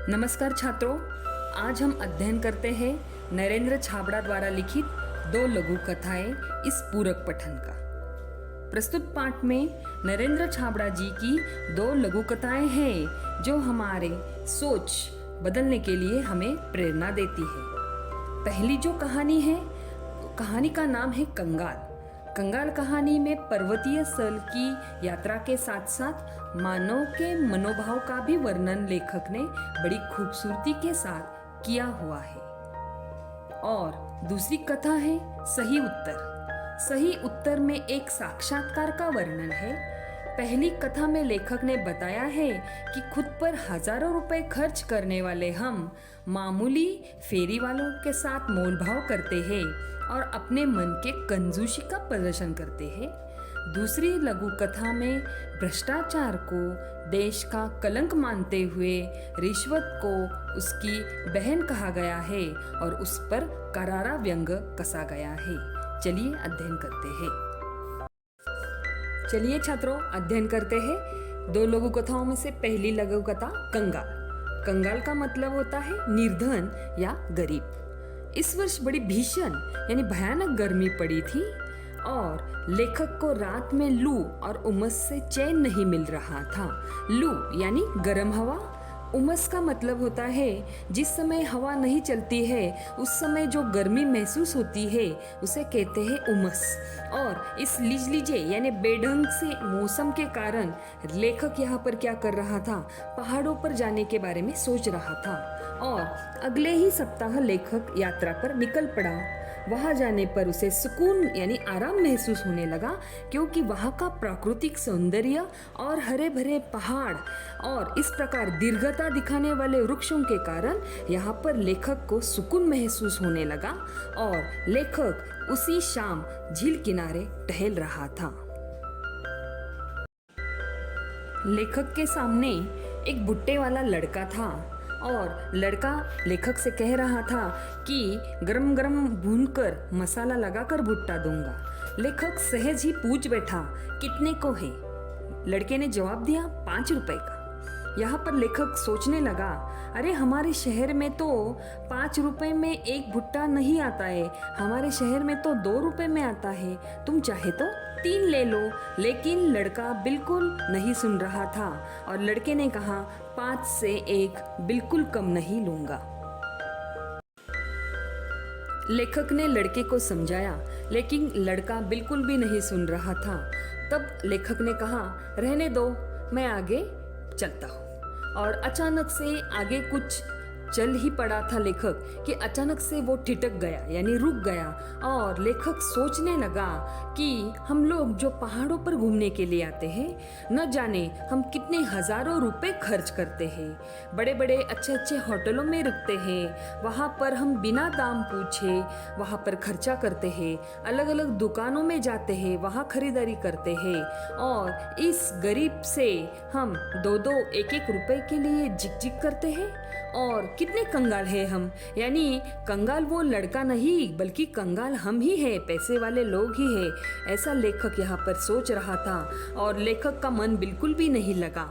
नमस्कार छात्रों, आज हम अध्ययन करते हैं नरेंद्र छाबड़ा द्वारा लिखित 2 लघु कथाएं इस पूरक पठन का। प्रस्तुत पाठ में नरेंद्र छाबड़ा जी की 2 लघु कथाएं हैं जो हमारे सोच बदलने के लिए हमें प्रेरणा देती है। पहली जो कहानी है, कहानी का नाम है कंगाल। कंगाल कहानी में पर्वतीय स्थल की यात्रा के साथ साथ मानव के मनोभाव का भी वर्णन लेखक ने बड़ी खूबसूरती के साथ किया हुआ है। और दूसरी कथा है सही उत्तर। सही उत्तर में एक साक्षात्कार का वर्णन है। पहली कथा में लेखक ने बताया है कि खुद पर हजारों रुपए खर्च करने वाले हम मामूली फेरी वालों के साथ मोलभाव करते हैं और अपने मन के कंजूसी का प्रदर्शन करते हैं। दूसरी लघु कथा में भ्रष्टाचार को देश का कलंक मानते हुए रिश्वत को उसकी बहन कहा गया है और उस पर करारा व्यंग कसा गया है। चलिए अध्ययन करते हैं। चलिए छात्रों, अध्ययन करते हैं 2 लघु कथाओं में से पहली लघु कथा कंगाल। कंगाल का मतलब होता है निर्धन या गरीब। इस वर्ष बड़ी भीषण यानी भयानक गर्मी पड़ी थी और लेखक को रात में लू और उमस से चैन नहीं मिल रहा था। लू यानी गर्म हवा, उमस का मतलब होता है जिस समय हवा नहीं चलती है उस समय जो गर्मी महसूस होती है उसे कहते हैं उमस। और इस लीजे यानी बेढंग से मौसम के कारण लेखक यहाँ पर क्या कर रहा था, पहाड़ों पर जाने के बारे में सोच रहा था। और अगले ही सप्ताह लेखक यात्रा पर निकल पड़ा। वहां जाने पर उसे सुकून यानी आराम महसूस होने लगा क्योंकि वहां का प्राकृतिक सौंदर्य और हरे भरे पहाड़ और इस प्रकार दीर्घता दिखाने वाले वृक्षों के कारण यहाँ पर लेखक को सुकून महसूस होने लगा। और लेखक उसी शाम झील किनारे टहल रहा था। लेखक के सामने एक भुट्टे वाला लड़का था और लड़का लेखक से कह रहा था कि गरम गरम भूनकर मसाला लगाकर भुट्टा दूंगा। लेखक सहज ही पूछ बैठा, कितने को है? लड़के ने जवाब दिया, 5 रुपए का। यहाँ पर लेखक सोचने लगा, अरे हमारे शहर में तो 5 रुपए में एक भुट्टा नहीं आता है, हमारे शहर में तो 2 रुपए में आता है, तुम चाहे तो 3 ले लो। लेकिन लड़का बिल्कुल नहीं सुन रहा था और लड़के ने कहा, 5 से 1 बिल्कुल कम नहीं लूंगा। लेखक ने लड़के को समझाया लेकिन लड़का बिल्कुल भी नहीं सुन रहा था। तब लेखक ने कहा, रहने दो, मैं आगे चलता हूँ। और अचानक से आगे कुछ चल ही पड़ा था लेखक कि अचानक से वो ठिठक गया यानी रुक गया। और लेखक सोचने लगा कि हम लोग जो पहाड़ों पर घूमने के लिए आते हैं, न जाने हम कितने हजारों रुपए खर्च करते हैं, बड़े बड़े अच्छे अच्छे होटलों में रुकते हैं, वहाँ पर हम बिना दाम पूछे वहाँ पर खर्चा करते हैं, अलग अलग दुकानों में जाते हैं, वहाँ खरीदारी करते हैं। और इस गरीब से हम 2-2 1-1 रुपए के लिए झिक करते हैं। और कितने कंगाल है हम, यानी कंगाल वो लड़का नहीं बल्कि कंगाल हम ही है, पैसे वाले लोग ही है। ऐसा लेखक यहाँ पर सोच रहा था और लेखक का मन बिल्कुल भी नहीं लगा।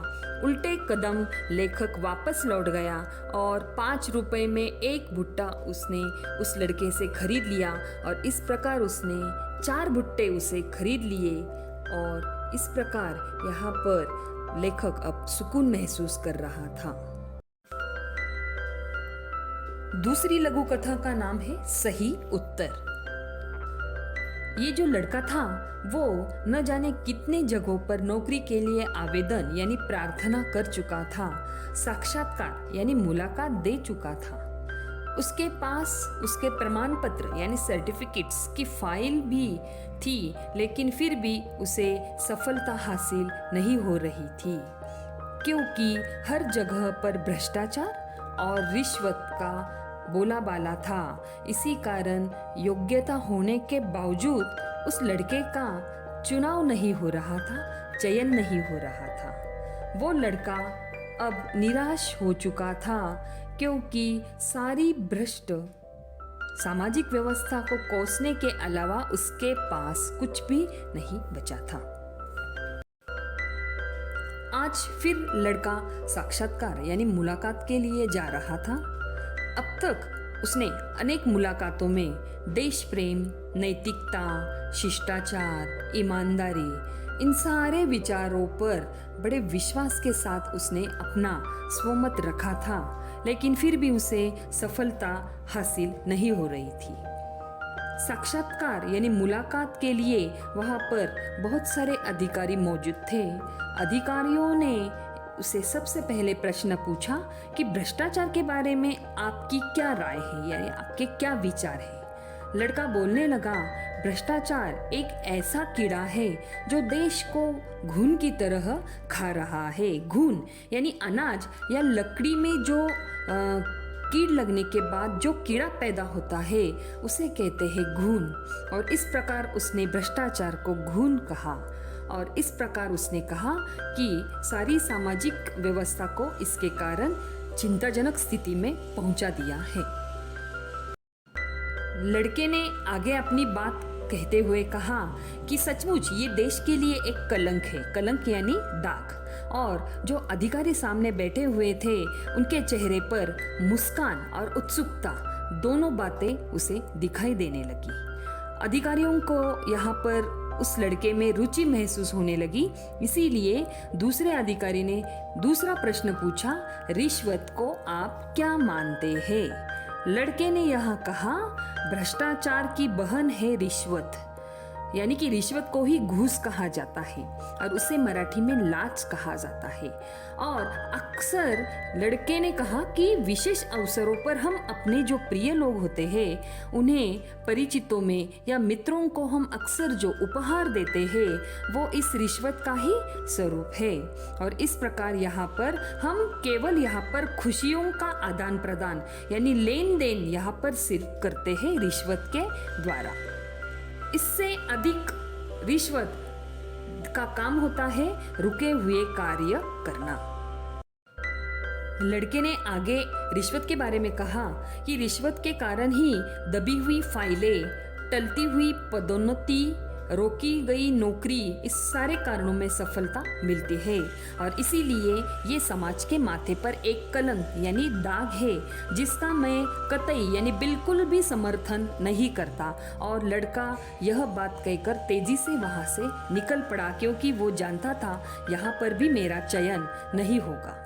उल्टे कदम लेखक वापस लौट गया और 5 रुपए में एक भुट्टा उसने उस लड़के से खरीद लिया। और इस प्रकार उसने 4 भुट्टे उसे खरीद लिए। और इस प्रकार यहाँ पर लेखक अब सुकून महसूस कर रहा था। दूसरी लघु कथा का नाम है सही उत्तर। ये जो लड़का था वो न जाने कितने जगहों पर नौकरी के लिए आवेदन यानी प्रार्थना कर चुका था, साक्षात्कार यानी मुलाकात दे चुका था। उसके पास उसके प्रमाण पत्र यानी सर्टिफिकेट्स की फाइल भी थी, लेकिन फिर भी उसे सफलता हासिल नहीं हो रही थी क्योंकि हर जगह पर भ्रष्टाचार और रिश्वत का बोलाबाला था। इसी कारण योग्यता होने के बावजूद उस लड़के का चुनाव नहीं हो रहा था, चयन नहीं हो रहा था। वो लड़का अब निराश हो चुका था क्योंकि सारी भ्रष्ट सामाजिक व्यवस्था को कोसने के अलावा उसके पास कुछ भी नहीं बचा था। आज फिर लड़का साक्षात्कार यानी मुलाकात के लिए जा रहा था। अब तक उसने अनेक मुलाकातों में देश प्रेम, नैतिकता, शिष्टाचार, ईमानदारी, इन सारे विचारों पर बड़े विश्वास के साथ उसने अपना स्वमत रखा था, लेकिन फिर भी उसे सफलता हासिल नहीं हो रही थी। साक्षात्कार यानी मुलाकात के लिए वहाँ पर बहुत सारे अधिकारी मौजूद थे। अधिकारियों ने उसे सबसे पहले प्रश्न पूछा कि भ्रष्टाचार के बारे में आपकी क्या राय है, यानी आपके क्या विचार है। लड़का बोलने लगा, भ्रष्टाचार एक ऐसा कीड़ा है जो देश को घुन की तरह खा रहा है। घुन यानी अनाज या लकड़ी में जो कीड़ लगने के बाद जो कीड़ा पैदा होता है उसे कहते हैं घुन। और इस प्रकार उसने भ्रष्टाचार को घुन कहा, और इस प्रकार उसने कहा कि सारी सामाजिक व्यवस्था को इसके कारण चिंताजनक स्थिति में पहुंचा दिया है। लड़के ने आगे अपनी बात कहते हुए कहा कि सचमुच ये देश के लिए एक कलंक है। कलंक यानी दाग। और जो अधिकारी सामने बैठे हुए थे उनके चेहरे पर मुस्कान और उत्सुकता दोनों बातें उसे दिखाई देने लगी। अधिकारियों को यहाँ पर उस लड़के में रुचि महसूस होने लगी, इसीलिए दूसरे अधिकारी ने दूसरा प्रश्न पूछा, रिश्वत को आप क्या मानते हैं? लड़के ने यहाँ कहा, भ्रष्टाचार की बहन है रिश्वत, यानी कि रिश्वत को ही घूस कहा जाता है और उसे मराठी में लाच कहा जाता है। और अक्सर लड़के ने कहा कि विशेष अवसरों पर हम अपने जो प्रिय लोग होते हैं उन्हें परिचितों में या मित्रों को हम अक्सर जो उपहार देते हैं वो इस रिश्वत का ही स्वरूप है। और इस प्रकार यहाँ पर हम केवल यहाँ पर खुशियों का आदान प्रदान यानी लेन देन यहाँ पर सिर्फ करते हैं रिश्वत के द्वारा। इससे अधिक रिश्वत का काम होता है रुके हुए कार्य करना। लड़के ने आगे रिश्वत के बारे में कहा कि रिश्वत के कारण ही दबी हुई फाइलें, टलती हुई पदोन्नति, रोकी गई नौकरी, इस सारे कारणों में सफलता मिलती है। और इसीलिए ये समाज के माथे पर एक कलंक यानी दाग है जिसका मैं कतई यानी बिल्कुल भी समर्थन नहीं करता। और लड़का यह बात कहकर तेजी से वहाँ से निकल पड़ा, क्योंकि वो जानता था यहाँ पर भी मेरा चयन नहीं होगा।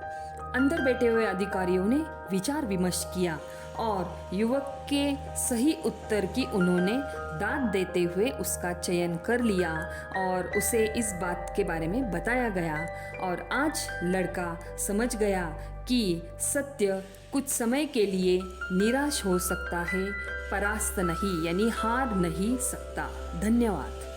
अंदर बैठे हुए अधिकारियों ने विचार विमर्श किया और युवक के सही उत्तर की उन्होंने दाद देते हुए उसका चयन कर लिया और उसे इस बात के बारे में बताया गया। और आज लड़का समझ गया कि सत्य कुछ समय के लिए निराश हो सकता है, परास्त नहीं यानी हार नहीं सकता। धन्यवाद।